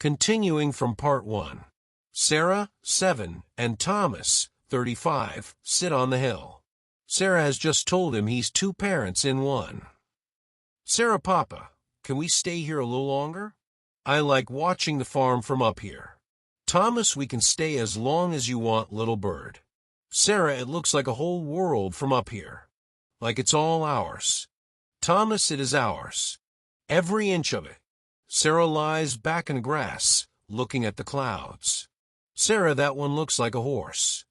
Continuing from part 1. Sarah, 7, and Thomas, 35, sit on the hill. Sarah has just told him he's two parents in one. Sarah, Papa, can we stay here a little longer? I like watching the farm from up here. Thomas, we can stay as long as you want, little bird. Sarah, it looks like a whole world from up here. Like it's all ours. Thomas, it is ours. Every inch of it. Sarah lies back in the grass, looking at the clouds. Sarah, that one looks like a horse.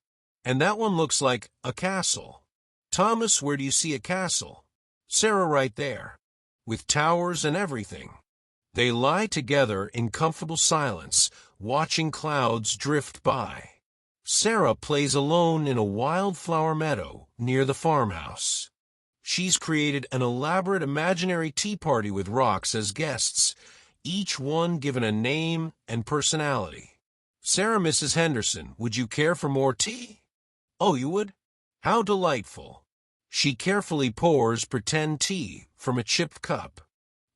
And that one looks like a castle. Thomas, where do you see a castle? Sarah, right there. With towers and everything. They lie together in comfortable silence, watching clouds drift by. Sarah plays alone in a wildflower meadow near the farmhouse. She's created an elaborate imaginary tea party with rocks as guests, each one given a name and personality. Sarah, Mrs. Henderson, would you care for more tea? Oh, you would? How delightful. She carefully pours pretend tea from a chipped cup.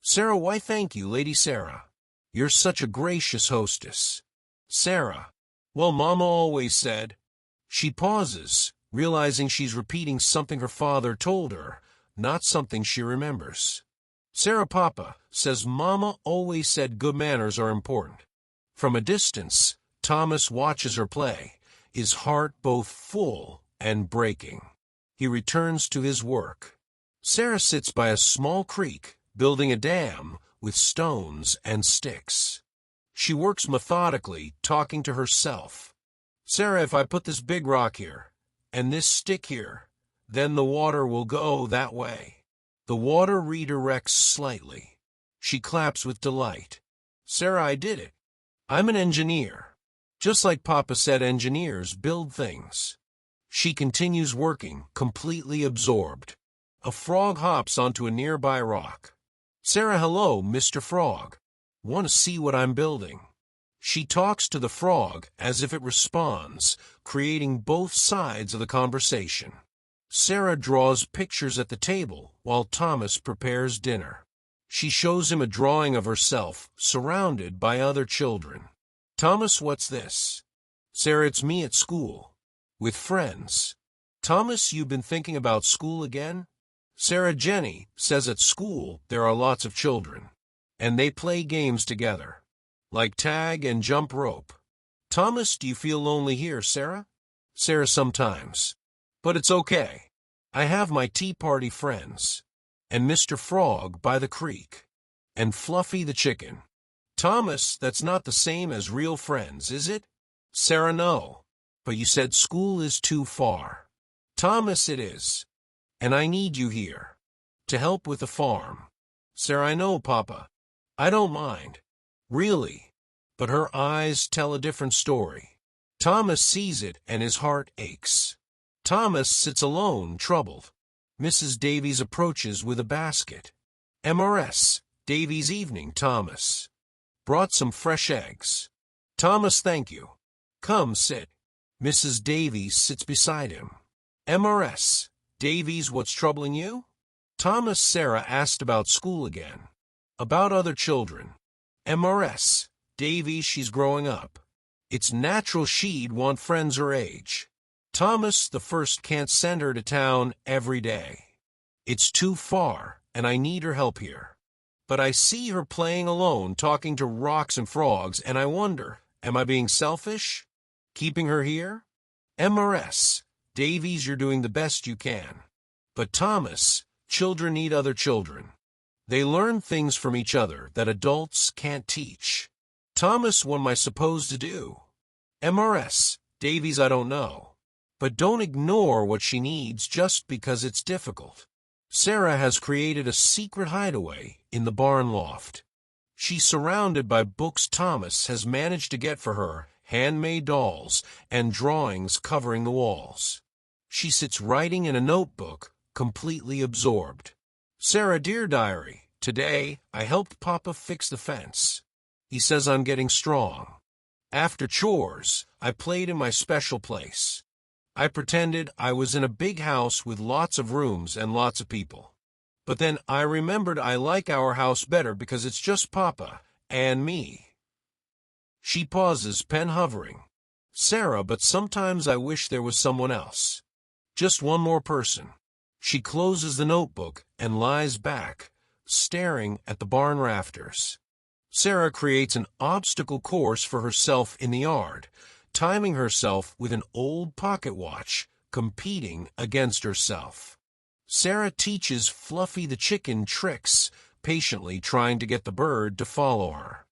Sarah, why thank you, Lady Sarah. You're such a gracious hostess. Sarah, well, Mama always said. She pauses, realizing she's repeating something her father told her, not something she remembers. Sarah, Papa, says Mama always said good manners are important. From a distance, Thomas watches her play, his heart both full and breaking. He returns to his work. Sarah sits by a small creek, building a dam with stones and sticks. She works methodically, talking to herself. Sarah, if I put this big rock here, and this stick here, then the water will go that way. The water redirects slightly. She claps with delight. Sarah, I did it. I'm an engineer. Just like Papa said, engineers build things. She continues working, completely absorbed. A frog hops onto a nearby rock. Sarah, hello, Mr. Frog. Want to see what I'm building? She talks to the frog as if it responds, creating both sides of the conversation. Sarah draws pictures at the table while Thomas prepares dinner. She shows him a drawing of herself, surrounded by other children. Thomas, what's this? Sarah, it's me at school. With friends. Thomas, you've been thinking about school again? Sarah, Jenny says at school there are lots of children, and they play games together, like tag and jump rope. Thomas, do you feel lonely here, Sarah? Sarah, sometimes. But it's okay. I have my tea party friends, and Mr. Frog by the creek, and Fluffy the chicken. Thomas, that's not the same as real friends, is it? Sarah, no. But you said school is too far. Thomas, it is. And I need you here, to help with the farm. Sarah, I know, Papa. I don't mind. Really. But her eyes tell a different story. Thomas sees it and his heart aches. Thomas sits alone, troubled. Mrs. Davies approaches with a basket. MRS, Davies evening, Thomas. Brought some fresh eggs. Thomas, thank you. Come, sit. Mrs. Davies sits beside him. MRS, Davies, what's troubling you? Thomas, Sarah asked about school again. About other children. MRS, Davies, she's growing up. It's natural she'd want friends her age. Thomas, the first, can't send her to town every day. It's too far, and I need her help here. But I see her playing alone, talking to rocks and frogs, and I wonder, am I being selfish? Keeping her here? MRS, Davies, you're doing the best you can. But Thomas, children need other children. They learn things from each other that adults can't teach. Thomas, what am I supposed to do? MRS, Davies, I don't know. But don't ignore what she needs just because it's difficult. Sarah has created a secret hideaway in the barn loft. She's surrounded by books Thomas has managed to get for her, handmade dolls, and drawings covering the walls. She sits writing in a notebook, completely absorbed. Sarah, dear diary, today I helped Papa fix the fence. He says I'm getting strong. After chores, I played in my special place. I pretended I was in a big house with lots of rooms and lots of people. But then I remembered I like our house better because it's just Papa and me. She pauses, pen hovering. Sarah, but sometimes I wish there was someone else. Just one more person. She closes the notebook and lies back, staring at the barn rafters. Sarah creates an obstacle course for herself in the yard, timing herself with an old pocket watch, competing against herself. Sarah teaches Fluffy the chicken tricks, patiently trying to get the bird to follow her.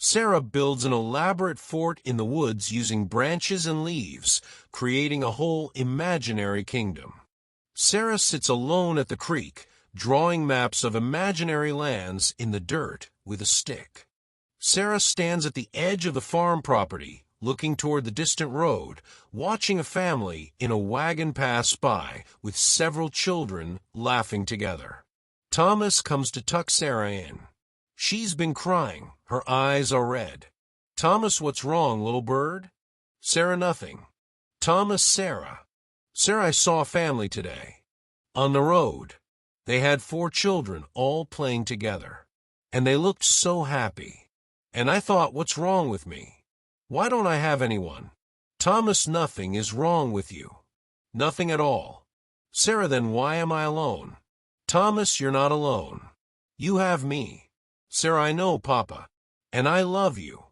Sarah builds an elaborate fort in the woods using branches and leaves, creating a whole imaginary kingdom. Sarah sits alone at the creek, drawing maps of imaginary lands in the dirt with a stick. Sarah stands at the edge of the farm property, looking toward the distant road, watching a family in a wagon pass by with several children laughing together. Thomas comes to tuck Sarah in. She's been crying. Her eyes are red. Thomas, what's wrong, little bird? Sarah, nothing. Thomas, Sarah. Sarah, I saw a family today. On the road. They had 4 children all playing together. And they looked so happy. And I thought, what's wrong with me? Why don't I have anyone? Thomas, nothing is wrong with you. Nothing at all. Sarah, then why am I alone? Thomas, you're not alone. You have me. Sarah, I know, Papa. And I love you.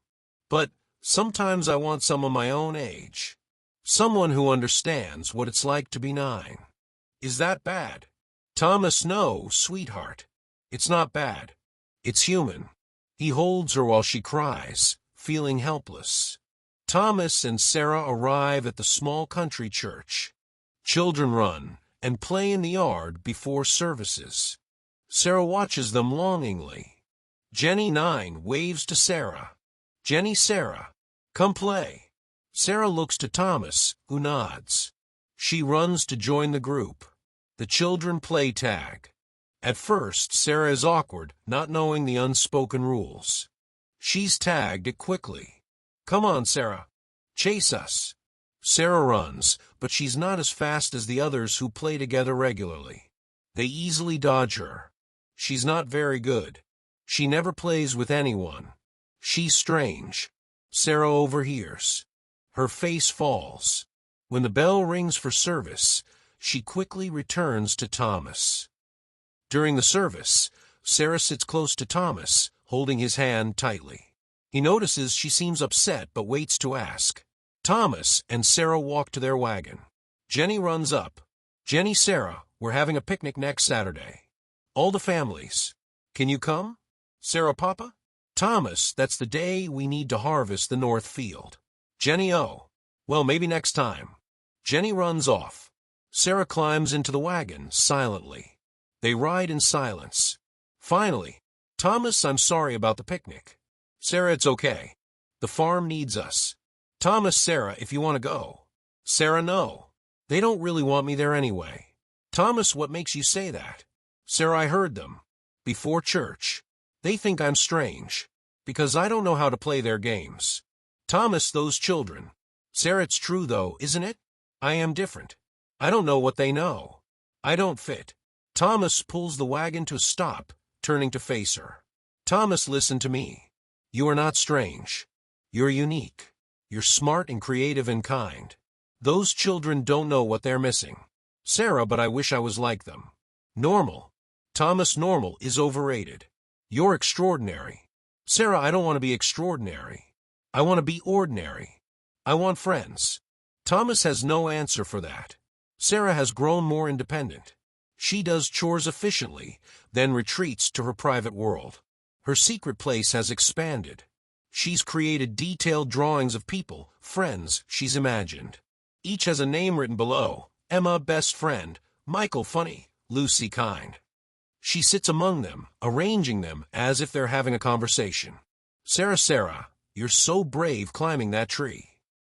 But sometimes I want someone my own age. Someone who understands what it's like to be 9. Is that bad? Thomas, no, sweetheart. It's not bad. It's human. He holds her while she cries, feeling helpless. Thomas and Sarah arrive at the small country church. Children run and play in the yard before services. Sarah watches them longingly. Jenny, 9, waves to Sarah. Jenny, Sarah, come play. Sarah looks to Thomas, who nods. She runs to join the group. The children play tag. At first, Sarah is awkward, not knowing the unspoken rules. She's tagged it quickly. Come on, Sarah. Chase us. Sarah runs, but she's not as fast as the others who play together regularly. They easily dodge her. She's not very good. She never plays with anyone. She's strange. Sarah overhears. Her face falls. When the bell rings for service, she quickly returns to Thomas. During the service, Sarah sits close to Thomas, holding his hand tightly. He notices she seems upset but waits to ask. Thomas and Sarah walk to their wagon. Jenny runs up. Jenny, Sarah, we're having a picnic next Saturday. All the families. Can you come? Sarah, Papa? Thomas, that's the day we need to harvest the north field. Jenny, oh. Well, maybe next time. Jenny runs off. Sarah climbs into the wagon, silently. They ride in silence. Finally, Thomas, I'm sorry about the picnic. Sarah, it's okay. The farm needs us. Thomas, Sarah, if you want to go. Sarah, no. They don't really want me there anyway. Thomas, what makes you say that? Sarah, I heard them. Before church. They think I'm strange. Because I don't know how to play their games. Thomas, those children. Sarah, it's true though, isn't it? I am different. I don't know what they know. I don't fit. Thomas pulls the wagon to a stop, turning to face her. Thomas, listen to me. You are not strange. You're unique. You're smart and creative and kind. Those children don't know what they're missing. Sarah, but I wish I was like them. Normal. Thomas, normal is overrated. You're extraordinary. Sarah, I don't want to be extraordinary. I want to be ordinary. I want friends. Thomas has no answer for that. Sarah has grown more independent. She does chores efficiently, then retreats to her private world. Her secret place has expanded. She's created detailed drawings of people, friends she's imagined. Each has a name written below. Emma, best friend. Michael, funny. Lucy, kind. She sits among them, arranging them as if they're having a conversation. Sarah, Sarah, you're so brave climbing that tree.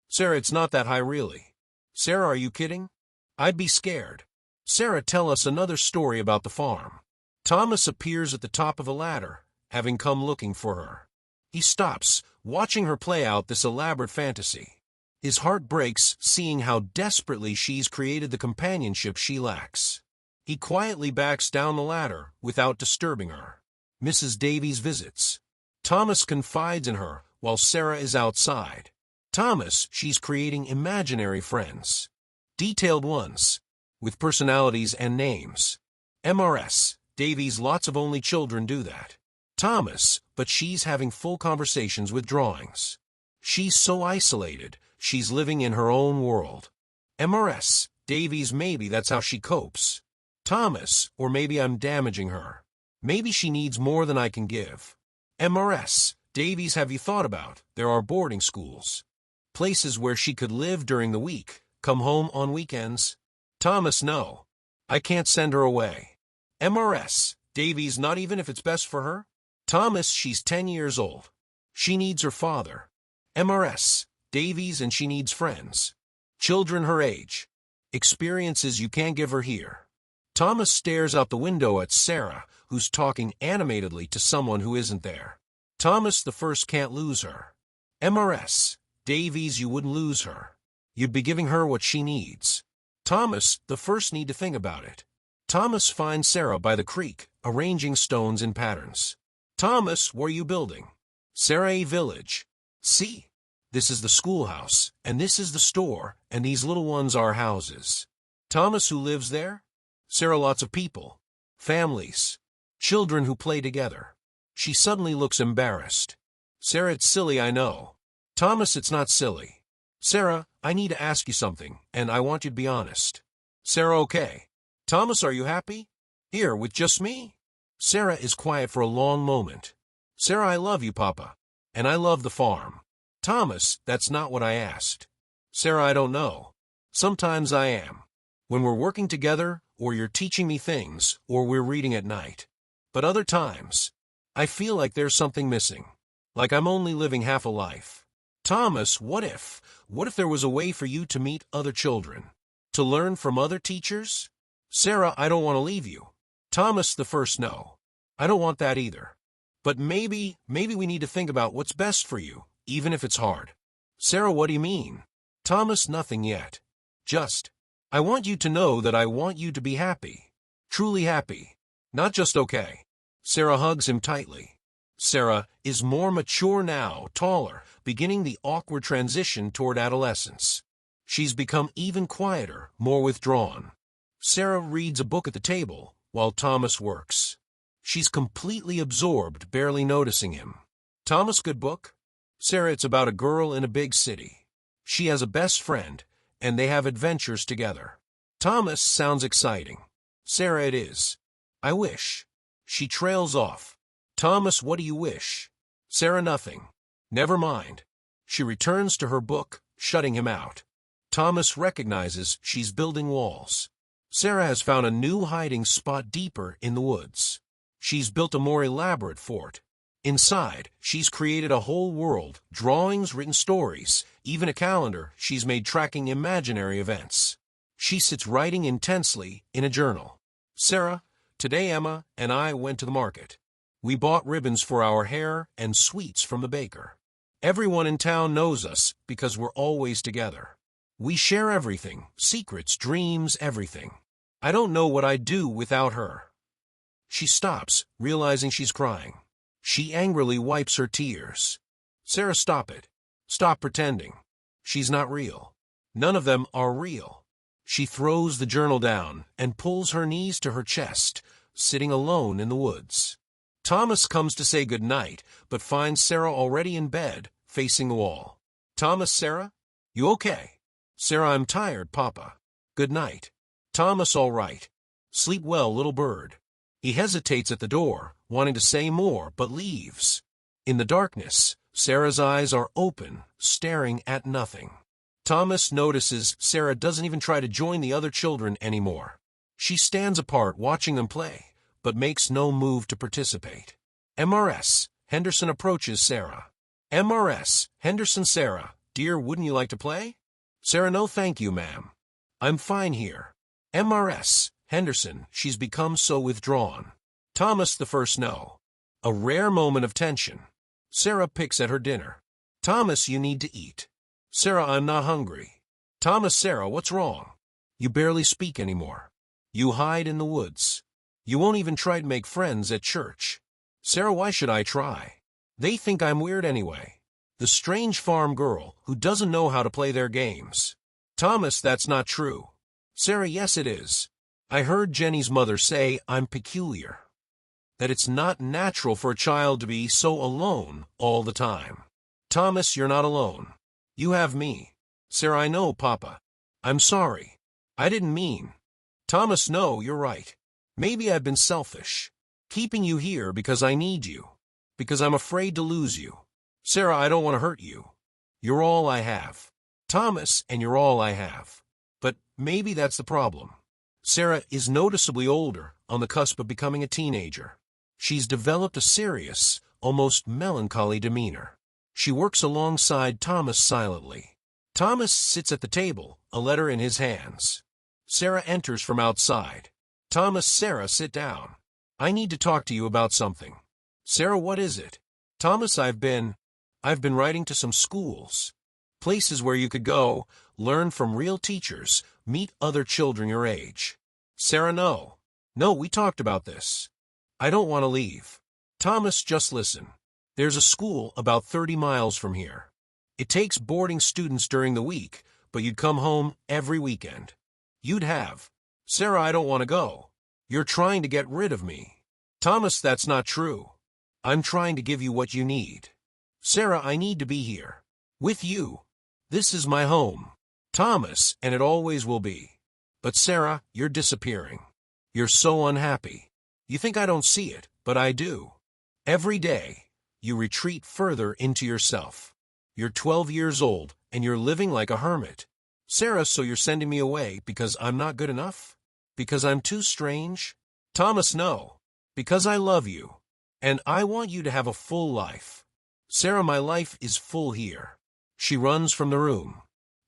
Sarah, it's not that high really. Sarah, are you kidding? I'd be scared. Sarah, tell us another story about the farm. Thomas appears at the top of a ladder, having come looking for her. He stops, watching her play out this elaborate fantasy. His heart breaks seeing how desperately she's created the companionship she lacks. He quietly backs down the ladder without disturbing her. Mrs. Davies visits. Thomas confides in her while Sarah is outside. Thomas, she's creating imaginary friends. Detailed ones, with personalities and names. MRS, Davies, lots of only children do that. Thomas, but she's having full conversations with drawings. She's so isolated, she's living in her own world. MRS, Davies, maybe that's how she copes. Thomas, or maybe I'm damaging her. Maybe she needs more than I can give. MRS, Davies, have you thought about, there are boarding schools. Places where she could live during the week, come home on weekends. Thomas, no. I can't send her away. MRS, Davies, not even if it's best for her? Thomas, she's 10 years old. She needs her father. MRS, Davies, and she needs friends. Children her age. Experiences you can't give her here. Thomas stares out the window at Sarah, who's talking animatedly to someone who isn't there. Thomas the first can't lose her. MRS, Davies, you wouldn't lose her. You'd be giving her what she needs. Thomas the first need to think about it. Thomas finds Sarah by the creek, arranging stones in patterns. Thomas, what are you building? Sarah, a village. See? This is the schoolhouse, and this is the store, and these little ones are houses. Thomas, who lives there? Sarah, lots of people. Families. Children who play together. She suddenly looks embarrassed. Sarah, it's silly, I know. Thomas, it's not silly. Sarah, I need to ask you something, and I want you to be honest. Sarah, okay. Thomas, are you happy? Here, with just me? Sarah is quiet for a long moment. Sarah, I love you, Papa. And I love the farm. Thomas, that's not what I asked. Sarah, I don't know. Sometimes I am. When we're working together, or you're teaching me things, or we're reading at night. But other times, I feel like there's something missing. Like I'm only living half a life. Thomas, what if there was a way for you to meet other children? To learn from other teachers? Sarah, I don't want to leave you. Thomas the first, no. I don't want that either. But maybe we need to think about what's best for you, even if it's hard. Sarah, what do you mean? Thomas, nothing yet. Just, I want you to know that I want you to be happy. Truly happy. Not just okay. Sarah hugs him tightly. Sarah is more mature now, taller, beginning the awkward transition toward adolescence. She's become even quieter, more withdrawn. Sarah reads a book at the table, while Thomas works. She's completely absorbed, barely noticing him. Thomas, good book? Sarah, it's about a girl in a big city. She has a best friend, and they have adventures together. Thomas, sounds exciting. Sarah, it is. I wish. She trails off. Thomas, what do you wish? Sarah, nothing. Never mind. She returns to her book, shutting him out. Thomas recognizes she's building walls. Sarah has found a new hiding spot deeper in the woods. She's built a more elaborate fort. Inside, she's created a whole world, drawings, written stories, even a calendar she's made tracking imaginary events. She sits writing intensely in a journal. Sarah, today Emma and I went to the market. We bought ribbons for our hair and sweets from the baker. Everyone in town knows us because we're always together. We share everything, secrets, dreams, everything. I don't know what I'd do without her. She stops, realizing she's crying. She angrily wipes her tears. Sarah, stop it. Stop pretending. She's not real. None of them are real. She throws the journal down and pulls her knees to her chest, sitting alone in the woods. Thomas comes to say good night, but finds Sarah already in bed, facing the wall. Thomas, Sarah? You okay? Sarah, I'm tired, Papa. Good night. Thomas, all right. Sleep well, little bird. He hesitates at the door, wanting to say more, but leaves. In the darkness, Sarah's eyes are open, staring at nothing. Thomas notices Sarah doesn't even try to join the other children anymore. She stands apart watching them play, but makes no move to participate. MRS. Henderson approaches Sarah. MRS. Henderson, Sarah, dear, wouldn't you like to play? Sarah, no thank you, ma'am. I'm fine here. MRS. Henderson, she's become so withdrawn. Thomas the first, no. A rare moment of tension. Sarah picks at her dinner. Thomas, you need to eat. Sarah, I'm not hungry. Thomas, Sarah, what's wrong? You barely speak anymore. You hide in the woods. You won't even try to make friends at church. Sarah, why should I try? They think I'm weird anyway. The strange farm girl who doesn't know how to play their games. Thomas, that's not true. Sarah, yes it is. I heard Jenny's mother say I'm peculiar. That it's not natural for a child to be so alone all the time. Thomas, you're not alone. You have me. Sarah, I know, Papa. I'm sorry. I didn't mean. Thomas, no, you're right. Maybe I've been selfish. Keeping you here because I need you. Because I'm afraid to lose you. Sarah, I don't want to hurt you. You're all I have. Thomas, and you're all I have. But maybe that's the problem. Sarah is noticeably older, on the cusp of becoming a teenager. She's developed a serious, almost melancholy demeanor. She works alongside Thomas silently. Thomas sits at the table, a letter in his hands. Sarah enters from outside. Thomas, Sarah, sit down. I need to talk to you about something. Sarah, what is it? Thomas, I've been writing to some schools. Places where you could go, learn from real teachers, meet other children your age. Sarah, no. No, we talked about this. I don't want to leave. Thomas, just listen. There's a school about 30 miles from here. It takes boarding students during the week, but you'd come home every weekend. You'd have. Sarah, I don't want to go. You're trying to get rid of me. Thomas, that's not true. I'm trying to give you what you need. Sarah, I need to be here. With you. This is my home. Thomas, and it always will be. But Sarah, you're disappearing. You're so unhappy. You think I don't see it, but I do. Every day, you retreat further into yourself. You're 12 years old, and you're living like a hermit. Sarah, so you're sending me away because I'm not good enough? Because I'm too strange? Thomas, no. Because I love you. And I want you to have a full life. Sarah, my life is full here. She runs from the room.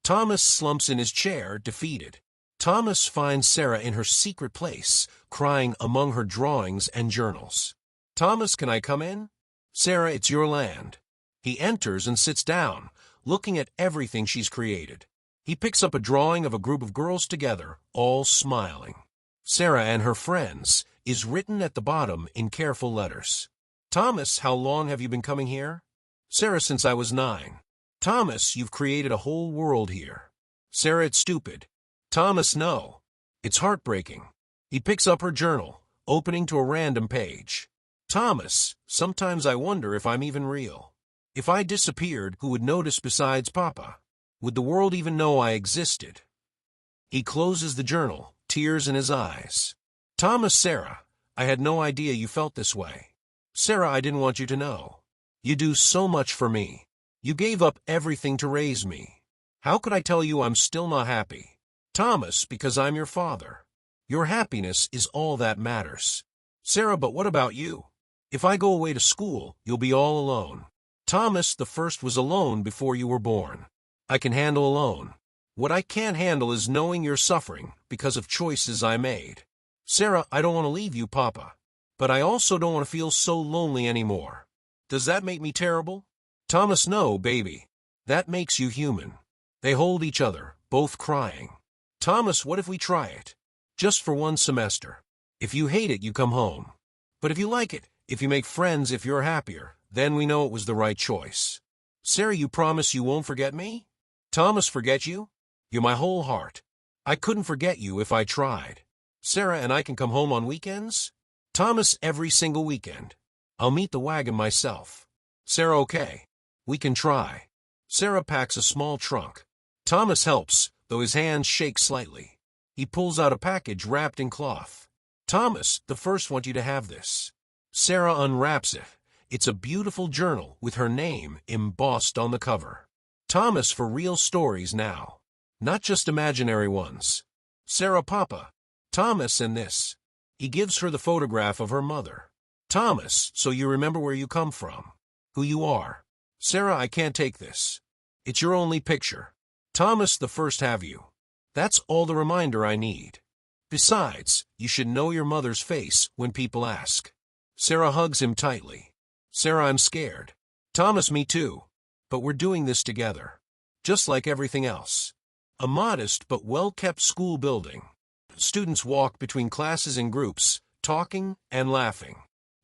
Thomas slumps in his chair, defeated. Thomas finds Sarah in her secret place, crying among her drawings and journals. Thomas, can I come in? Sarah, it's your land. He enters and sits down, looking at everything she's created. He picks up a drawing of a group of girls together, all smiling. Sarah and her friends is written at the bottom in careful letters. Thomas, how long have you been coming here? Sarah, since I was 9. Thomas, you've created a whole world here. Sarah, it's stupid. Thomas, no. It's heartbreaking. He picks up her journal, opening to a random page. Thomas, sometimes I wonder if I'm even real. If I disappeared, who would notice besides Papa? Would the world even know I existed? He closes the journal, tears in his eyes. Thomas, Sarah, I had no idea you felt this way. Sarah, I didn't want you to know. You do so much for me. You gave up everything to raise me. How could I tell you I'm still not happy? Thomas, because I'm your father. Your happiness is all that matters. Sarah, but what about you? If I go away to school, you'll be all alone. Thomas, the first was alone before you were born. I can handle alone. What I can't handle is knowing you're suffering because of choices I made. Sarah, I don't want to leave you, Papa. But I also don't want to feel so lonely anymore. Does that make me terrible? Thomas, no, baby. That makes you human. They hold each other, both crying. Thomas, what if we try it? Just for one semester. If you hate it, you come home. But if you like it, if you make friends, if you're happier, then we know it was the right choice. Sarah, you promise you won't forget me? Thomas, forget you? You're my whole heart. I couldn't forget you if I tried. Sarah, and I can come home on weekends? Thomas, every single weekend. I'll meet the wagon myself. Sarah, okay. We can try. Sarah packs a small trunk. Thomas helps, though his hands shake slightly. He pulls out a package wrapped in cloth. Thomas, the first want you to have this. Sarah unwraps it. It's a beautiful journal with her name embossed on the cover. Thomas, for real stories now. Not just imaginary ones. Sarah, Papa. Thomas, and this. He gives her the photograph of her mother. Thomas, so you remember where you come from. Who you are. Sarah, I can't take this. It's your only picture. Thomas, the first have you. That's all the reminder I need. Besides, you should know your mother's face when people ask. Sarah hugs him tightly. Sarah, I'm scared. Thomas, me too. But we're doing this together. Just like everything else. A modest but well-kept school building. Students walk between classes in groups, talking and laughing.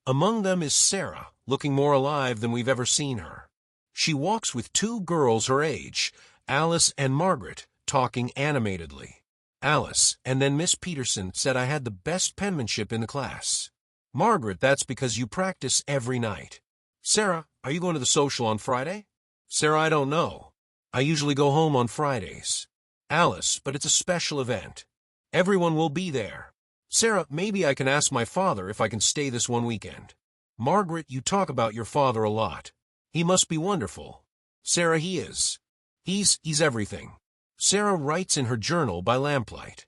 Among them is Sarah, looking more alive than we've ever seen her. She walks with two girls her age, Alice and Margaret, talking animatedly. Alice, and then Miss Peterson said I had the best penmanship in the class. Margaret, that's because you practice every night. Sarah, are you going to the social on Friday? Sarah, I don't know. I usually go home on Fridays. Alice, but it's a special event. Everyone will be there. Sarah, maybe I can ask my father if I can stay this one weekend. Margaret, you talk about your father a lot. He must be wonderful. Sarah, he is. He's everything. Sarah writes in her journal by lamplight.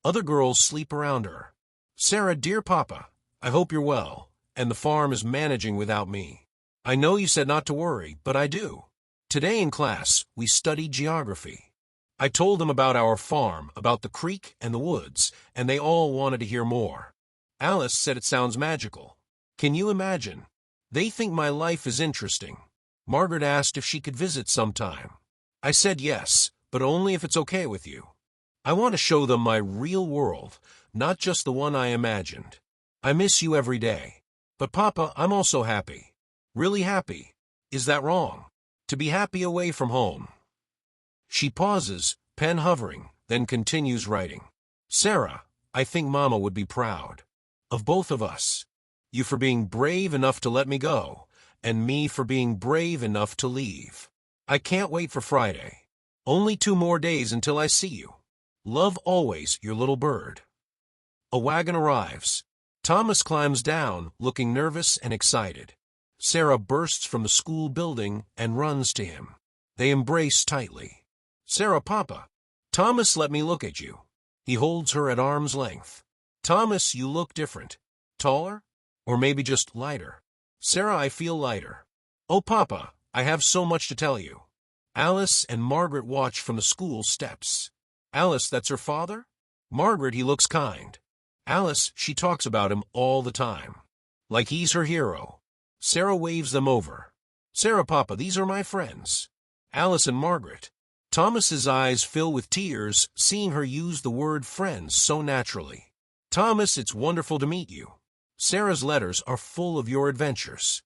Other girls sleep around her. Sarah, dear Papa, I hope you're well, and the farm is managing without me. I know you said not to worry, but I do. Today in class, we studied geography. I told them about our farm, about the creek and the woods, and they all wanted to hear more. Alice said it sounds magical. Can you imagine? They think my life is interesting. Margaret asked if she could visit sometime. I said yes, but only if it's okay with you. I want to show them my real world, not just the one I imagined. I miss you every day. But Papa, I'm also happy. Really happy. Is that wrong? To be happy away from home. She pauses, pen hovering, then continues writing. Sarah, I think Mama would be proud. Of both of us. You for being brave enough to let me go, and me for being brave enough to leave. I can't wait for Friday. Only 2 more days until I see you. Love always, your little bird. A wagon arrives. Thomas climbs down, looking nervous and excited. Sarah bursts from the school building and runs to him. They embrace tightly. Sarah, Papa. Thomas, let me look at you. He holds her at arm's length. Thomas, you look different. Taller? Or maybe just lighter. Sarah, I feel lighter. Oh, Papa, I have so much to tell you. Alice and Margaret watch from the school steps. Alice, that's her father? Margaret, he looks kind. Alice, she talks about him all the time. Like he's her hero. Sarah waves them over. Sarah, Papa, these are my friends. Alice and Margaret. Thomas's eyes fill with tears, seeing her use the word friends so naturally. Thomas, it's wonderful to meet you. Sarah's letters are full of your adventures.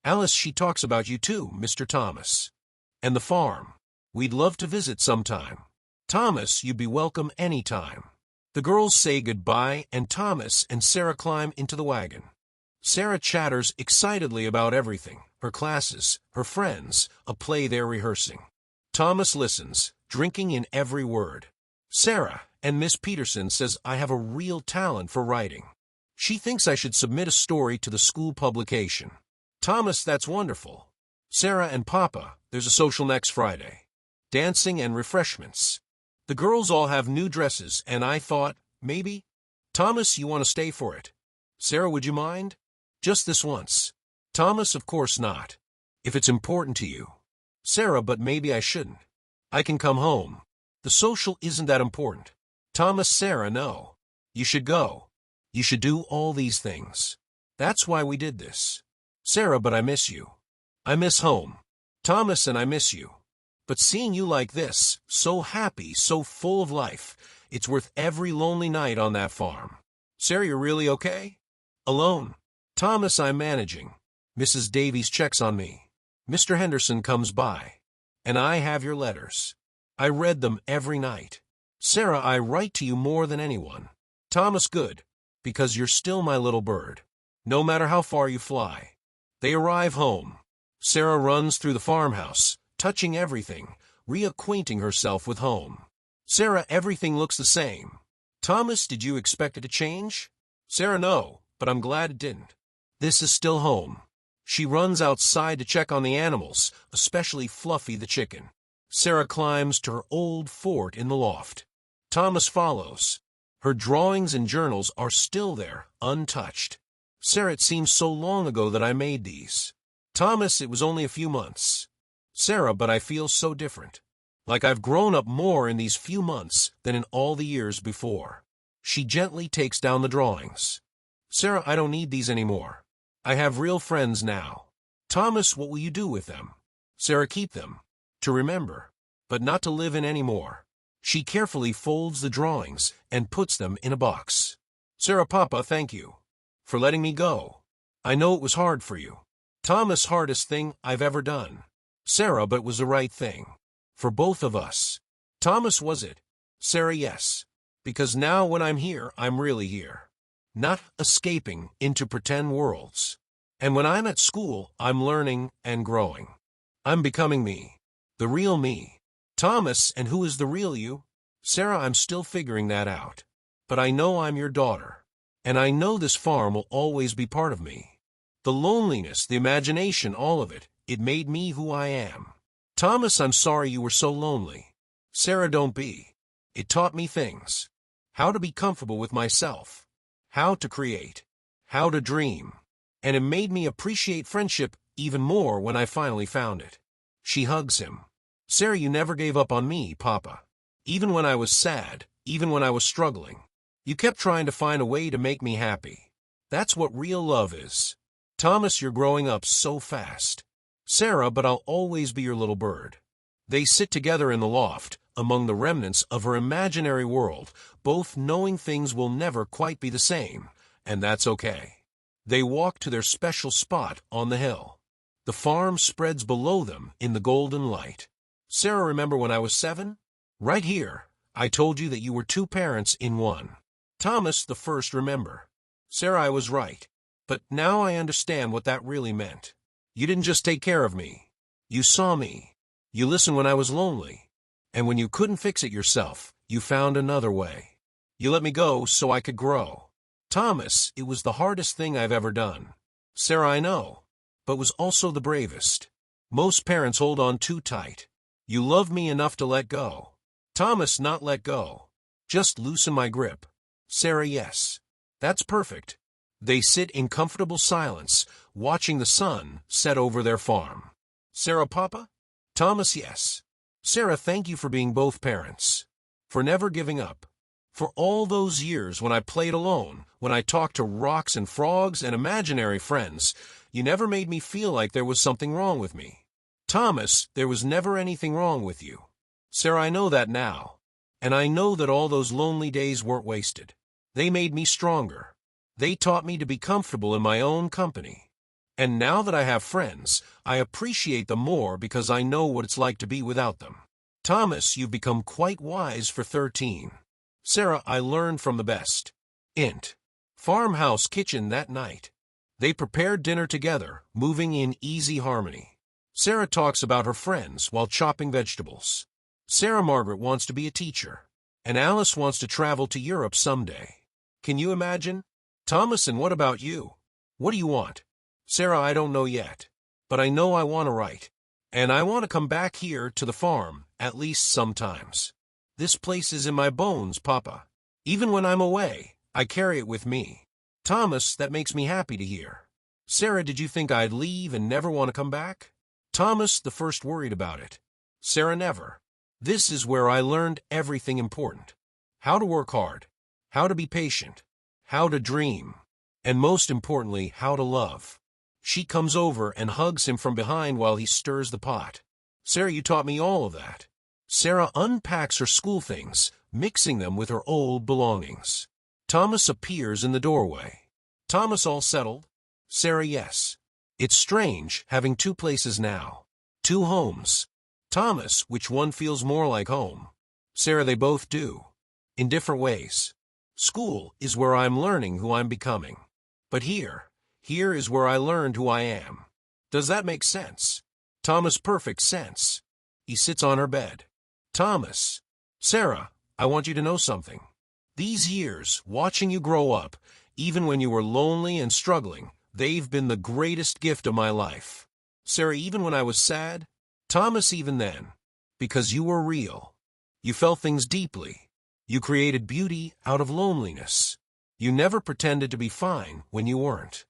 Alice, she talks about you too, Mr. Thomas. And the farm. We'd love to visit sometime. Thomas, you'd be welcome any time. The girls say goodbye, and Thomas and Sarah climb into the wagon. Sarah chatters excitedly about everything, her classes, her friends, a play they're rehearsing. Thomas listens, drinking in every word. Sarah, and Miss Peterson says I have a real talent for writing. She thinks I should submit a story to the school publication. Thomas, that's wonderful. Sarah and Papa, there's a social next Friday. Dancing and refreshments. The girls all have new dresses, and I thought, maybe? Thomas, you want to stay for it? Sarah, would you mind? Just this once. Thomas, of course not. If it's important to you. Sarah, but maybe I shouldn't. I can come home. The social isn't that important. Thomas, Sarah, no. You should go. You should do all these things. That's why we did this. Sarah, but I miss you. I miss home. Thomas, and I miss you. But seeing you like this, so happy, so full of life, it's worth every lonely night on that farm. Sarah, you're really okay? Alone. Thomas, I'm managing. Mrs. Davies checks on me. Mr. Henderson comes by. And I have your letters. I read them every night. Sarah, I write to you more than anyone. Thomas, good, because you're still my little bird, no matter how far you fly. They arrive home. Sarah runs through the farmhouse, touching everything, reacquainting herself with home. Sarah, everything looks the same. Thomas, did you expect it to change? Sarah, no, but I'm glad it didn't. This is still home. She runs outside to check on the animals, especially Fluffy the chicken. Sarah climbs to her old fort in the loft. Thomas follows. Her drawings and journals are still there, untouched. Sarah, it seems so long ago that I made these. Thomas, it was only a few months. Sarah, but I feel so different. Like I've grown up more in these few months than in all the years before. She gently takes down the drawings. Sarah, I don't need these anymore. I have real friends now. Thomas, what will you do with them? Sarah, keep them. To remember, but not to live in anymore. She carefully folds the drawings and puts them in a box. Sarah, Papa, thank you for letting me go. I know it was hard for you. Thomas, hardest thing I've ever done. Sarah, but it was the right thing. For both of us. Thomas, was it? Sarah, yes. Because now when I'm here, I'm really here. Not escaping into pretend worlds. And when I'm at school, I'm learning and growing. I'm becoming me. The real me. Thomas, and who is the real you? Sarah, I'm still figuring that out. But I know I'm your daughter. And I know this farm will always be part of me. The loneliness, the imagination, all of it, it made me who I am. Thomas, I'm sorry you were so lonely. Sarah, don't be. It taught me things. How to be comfortable with myself. How to create. How to dream. And it made me appreciate friendship even more when I finally found it. She hugs him. Sarah, you never gave up on me, Papa. Even when I was sad, even when I was struggling. You kept trying to find a way to make me happy. That's what real love is. Thomas, you're growing up so fast. Sarah, but I'll always be your little bird. They sit together in the loft, among the remnants of her imaginary world, both knowing things will never quite be the same, and that's okay. They walk to their special spot on the hill. The farm spreads below them in the golden light. Sarah, remember when I was 7? Right here, I told you that you were 2 parents in one. Thomas, the first, remember. Sarah, I was right. But now I understand what that really meant. You didn't just take care of me. You saw me. You listened when I was lonely. And when you couldn't fix it yourself, you found another way. You let me go so I could grow. Thomas, it was the hardest thing I've ever done. Sarah, I know, but was also the bravest. Most parents hold on too tight. You loved me enough to let go. Thomas, not let go. Just loosen my grip. Sarah, yes. That's perfect. They sit in comfortable silence, watching the sun set over their farm. Sarah, Papa? Thomas, yes. Sarah, thank you for being both parents. For never giving up. For all those years when I played alone, when I talked to rocks and frogs and imaginary friends, you never made me feel like there was something wrong with me. Thomas, there was never anything wrong with you. Sarah, I know that now. And I know that all those lonely days weren't wasted. They made me stronger. They taught me to be comfortable in my own company. And now that I have friends, I appreciate them more because I know what it's like to be without them. Thomas, you've become quite wise for 13. Sarah, I learned from the best. Int. Farmhouse kitchen that night. They prepared dinner together, moving in easy harmony. Sarah talks about her friends while chopping vegetables. Sarah Margaret wants to be a teacher. And Alice wants to travel to Europe someday. Can you imagine? Thomas, and what about you? What do you want? Sarah, I don't know yet. But I know I want to write. And I want to come back here to the farm, at least sometimes. This place is in my bones, Papa. Even when I'm away, I carry it with me. Thomas, that makes me happy to hear. Sarah, did you think I'd leave and never want to come back? Thomas, the first, worried about it. Sarah, never. This is where I learned everything important. How to work hard. How to be patient. How to dream. And most importantly, how to love. She comes over and hugs him from behind while he stirs the pot. Sarah, you taught me all of that. Sarah unpacks her school things, mixing them with her old belongings. Thomas appears in the doorway. Thomas, all settled? Sarah, yes. It's strange having 2 places now. 2 homes. Thomas, which one feels more like home? Sarah, they both do. In different ways. School is where I'm learning who I'm becoming. But here is where I learned who I am. Does that make sense? Thomas, perfect sense. He sits on her bed. Thomas. Sarah, I want you to know something. These years, watching you grow up, even when you were lonely and struggling, they've been the greatest gift of my life. Sarah, even when I was sad? Thomas, even then. Because you were real. You felt things deeply. You created beauty out of loneliness. You never pretended to be fine when you weren't.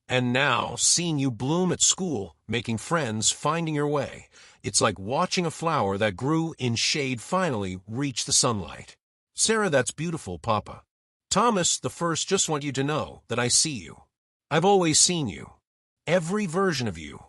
And now, seeing you bloom at school, making friends, finding your way, it's like watching a flower that grew in shade finally reach the sunlight. Sarah, that's beautiful, Papa. Thomas, the first, just want you to know that I see you. I've always seen you. Every version of you.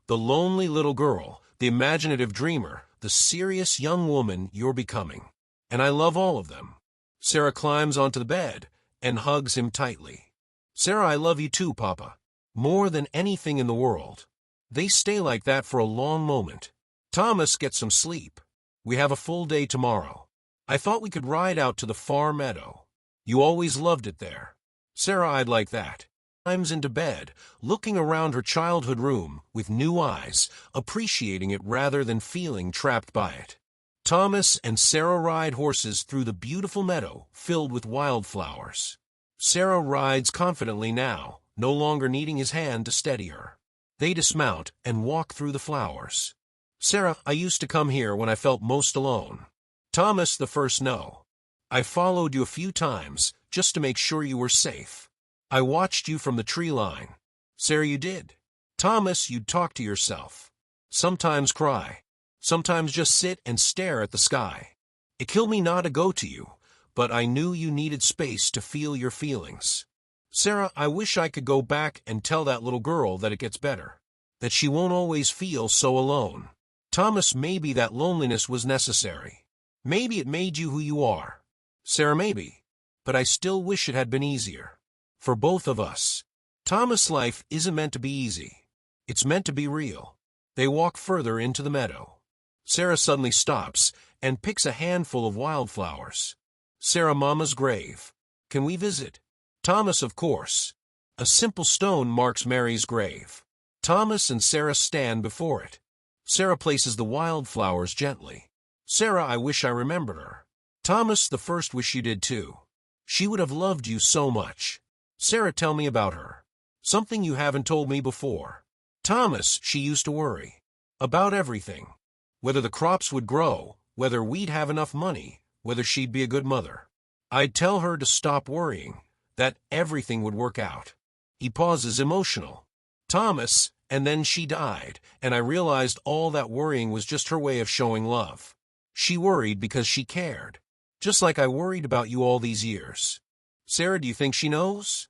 The lonely little girl, the imaginative dreamer, the serious young woman you're becoming. And I love all of them. Sarah climbs onto the bed and hugs him tightly. Sarah, I love you too, Papa. More than anything in the world. They stay like that for a long moment. Thomas, get some sleep. We have a full day tomorrow. I thought we could ride out to the far meadow. You always loved it there. Sarah eyed like that. Climbs into bed, looking around her childhood room with new eyes, appreciating it rather than feeling trapped by it. Thomas and Sarah ride horses through the beautiful meadow filled with wildflowers. Sarah rides confidently now, no longer needing his hand to steady her. They dismount and walk through the flowers. Sarah, I used to come here when I felt most alone. Thomas, the first no. I followed you a few times just to make sure you were safe. I watched you from the tree line. Sarah, you did. Thomas, you'd talk to yourself. Sometimes cry. Sometimes just sit and stare at the sky. It killed me not to go to you, but I knew you needed space to feel your feelings. Sarah, I wish I could go back and tell that little girl that it gets better, that she won't always feel so alone. Thomas, maybe that loneliness was necessary. Maybe it made you who you are. Sarah, maybe. But I still wish it had been easier. For both of us. Thomas, life isn't meant to be easy. It's meant to be real. They walk further into the meadow. Sarah suddenly stops and picks a handful of wildflowers. Sarah, Mama's grave. Can we visit? Thomas, of course. A simple stone marks Mary's grave. Thomas and Sarah stand before it. Sarah places the wildflowers gently. Sarah, I wish I remembered her. Thomas, the first wish you did too. She would have loved you so much. Sarah, tell me about her. Something you haven't told me before. Thomas, she used to worry. About everything. Whether the crops would grow, whether we'd have enough money, whether she'd be a good mother. I'd tell her to stop worrying, that everything would work out. He pauses, emotional. Thomas, and then she died, and I realized all that worrying was just her way of showing love. She worried because she cared. Just like I worried about you all these years. Sarah, do you think she knows?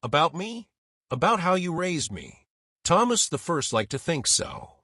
About me? About how you raised me? Thomas, the first, like to think so.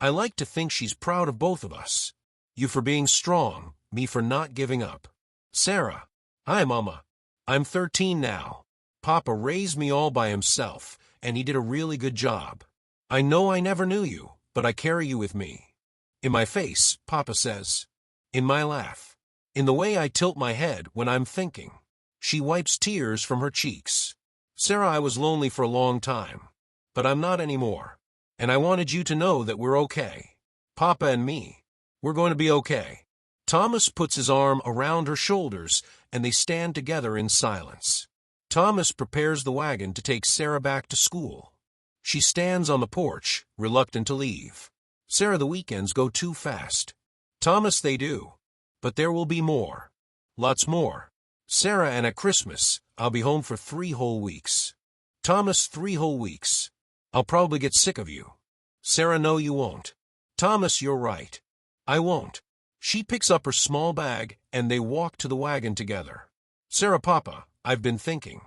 I like to think she's proud of both of us. You for being strong, me for not giving up. Sarah. Hi, Mama. I'm 13 now. Papa raised me all by himself, and he did a really good job. I know I never knew you, but I carry you with me. In my face, Papa says. In my laugh. In the way I tilt my head when I'm thinking. She wipes tears from her cheeks. Sarah, I was lonely for a long time. But I'm not anymore. And I wanted you to know that we're okay. Papa and me. We're going to be okay. Thomas puts his arm around her shoulders, and they stand together in silence. Thomas prepares the wagon to take Sarah back to school. She stands on the porch, reluctant to leave. Sarah, the weekends go too fast. Thomas, they do. But there will be more. Lots more. Sarah, and at Christmas, I'll be home for 3 whole weeks. Thomas, 3 whole weeks. I'll probably get sick of you. Sarah, no, you won't. Thomas, you're right. I won't. She picks up her small bag, and they walk to the wagon together. Sarah, Papa, I've been thinking.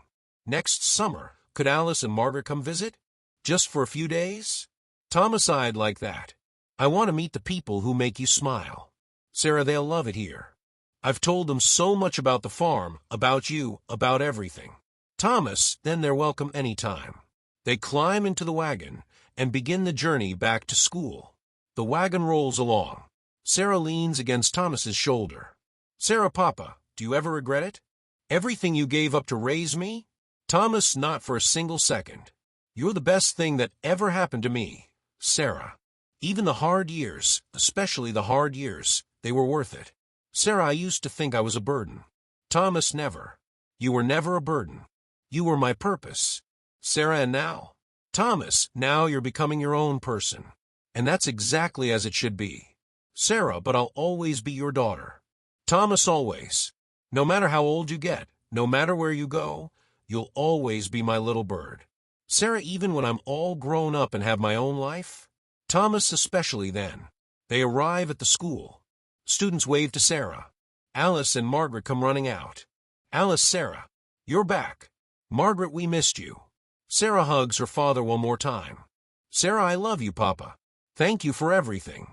Next summer, could Alice and Margaret come visit? Just for a few days? Thomas eyed like that. I want to meet the people who make you smile. Sarah, they'll love it here. I've told them so much about the farm, about you, about everything. Thomas, then they're welcome any time. They climb into the wagon and begin the journey back to school. The wagon rolls along. Sarah leans against Thomas's shoulder. Sarah, Papa, do you ever regret it? Everything you gave up to raise me? Thomas, not for a single second. You're the best thing that ever happened to me, Sarah. Even the hard years, especially the hard years, they were worth it. Sarah, I used to think I was a burden. Thomas, never. You were never a burden. You were my purpose. Sarah, and now? Thomas, now you're becoming your own person. And that's exactly as it should be. Sarah, but I'll always be your daughter. Thomas, always. No matter how old you get, no matter where you go, you'll always be my little bird. Sarah, even when I'm all grown up and have my own life? Thomas, especially then. They arrive at the school. Students wave to Sarah. Alice and Margaret come running out. Alice, Sarah, you're back. Margaret, we missed you. Sarah hugs her father one more time. Sarah, I love you, Papa. Thank you for everything.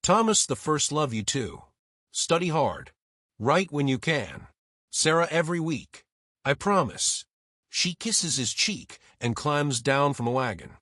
Thomas, the first, love you too. Study hard. Write when you can. Sarah, every week. I promise. She kisses his cheek and climbs down from the wagon.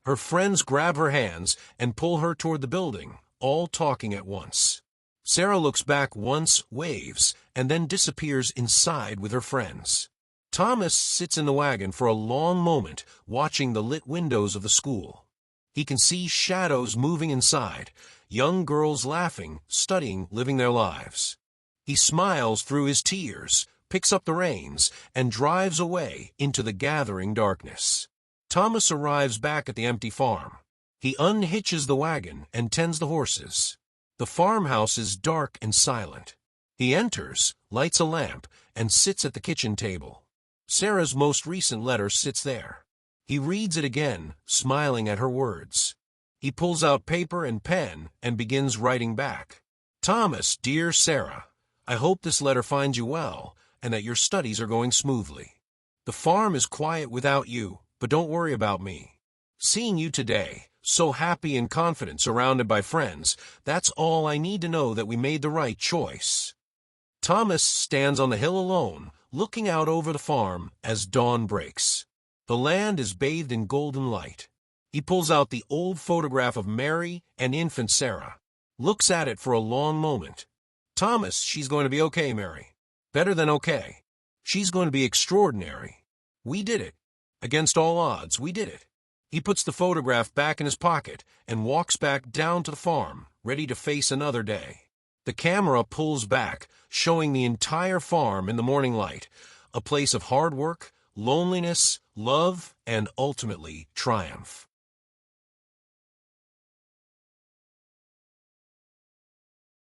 Her friends grab her hands and pull her toward the building, all talking at once. Sarah looks back once, waves, and then disappears inside with her friends. Thomas sits in the wagon for a long moment, watching the lit windows of the school. He can see shadows moving inside, young girls laughing, studying, living their lives. He smiles through his tears, picks up the reins, and drives away into the gathering darkness. Thomas arrives back at the empty farm. He unhitches the wagon and tends the horses. The farmhouse is dark and silent. He enters, lights a lamp, and sits at the kitchen table. Sarah's most recent letter sits there. He reads it again, smiling at her words. He pulls out paper and pen and begins writing back. Thomas, dear Sarah, I hope this letter finds you well and that your studies are going smoothly. The farm is quiet without you, but don't worry about me. Seeing you today, so happy and confident, surrounded by friends, that's all I need to know that we made the right choice. Thomas stands on the hill alone, looking out over the farm as dawn breaks. The land is bathed in golden light. He pulls out the old photograph of Mary and infant Sarah, looks at it for a long moment. Thomas, she's going to be okay, Mary. Better than okay. She's going to be extraordinary. We did it. Against all odds, we did it. He puts the photograph back in his pocket and walks back down to the farm, ready to face another day. The camera pulls back, showing the entire farm in the morning light, a place of hard work, loneliness, love, and ultimately triumph.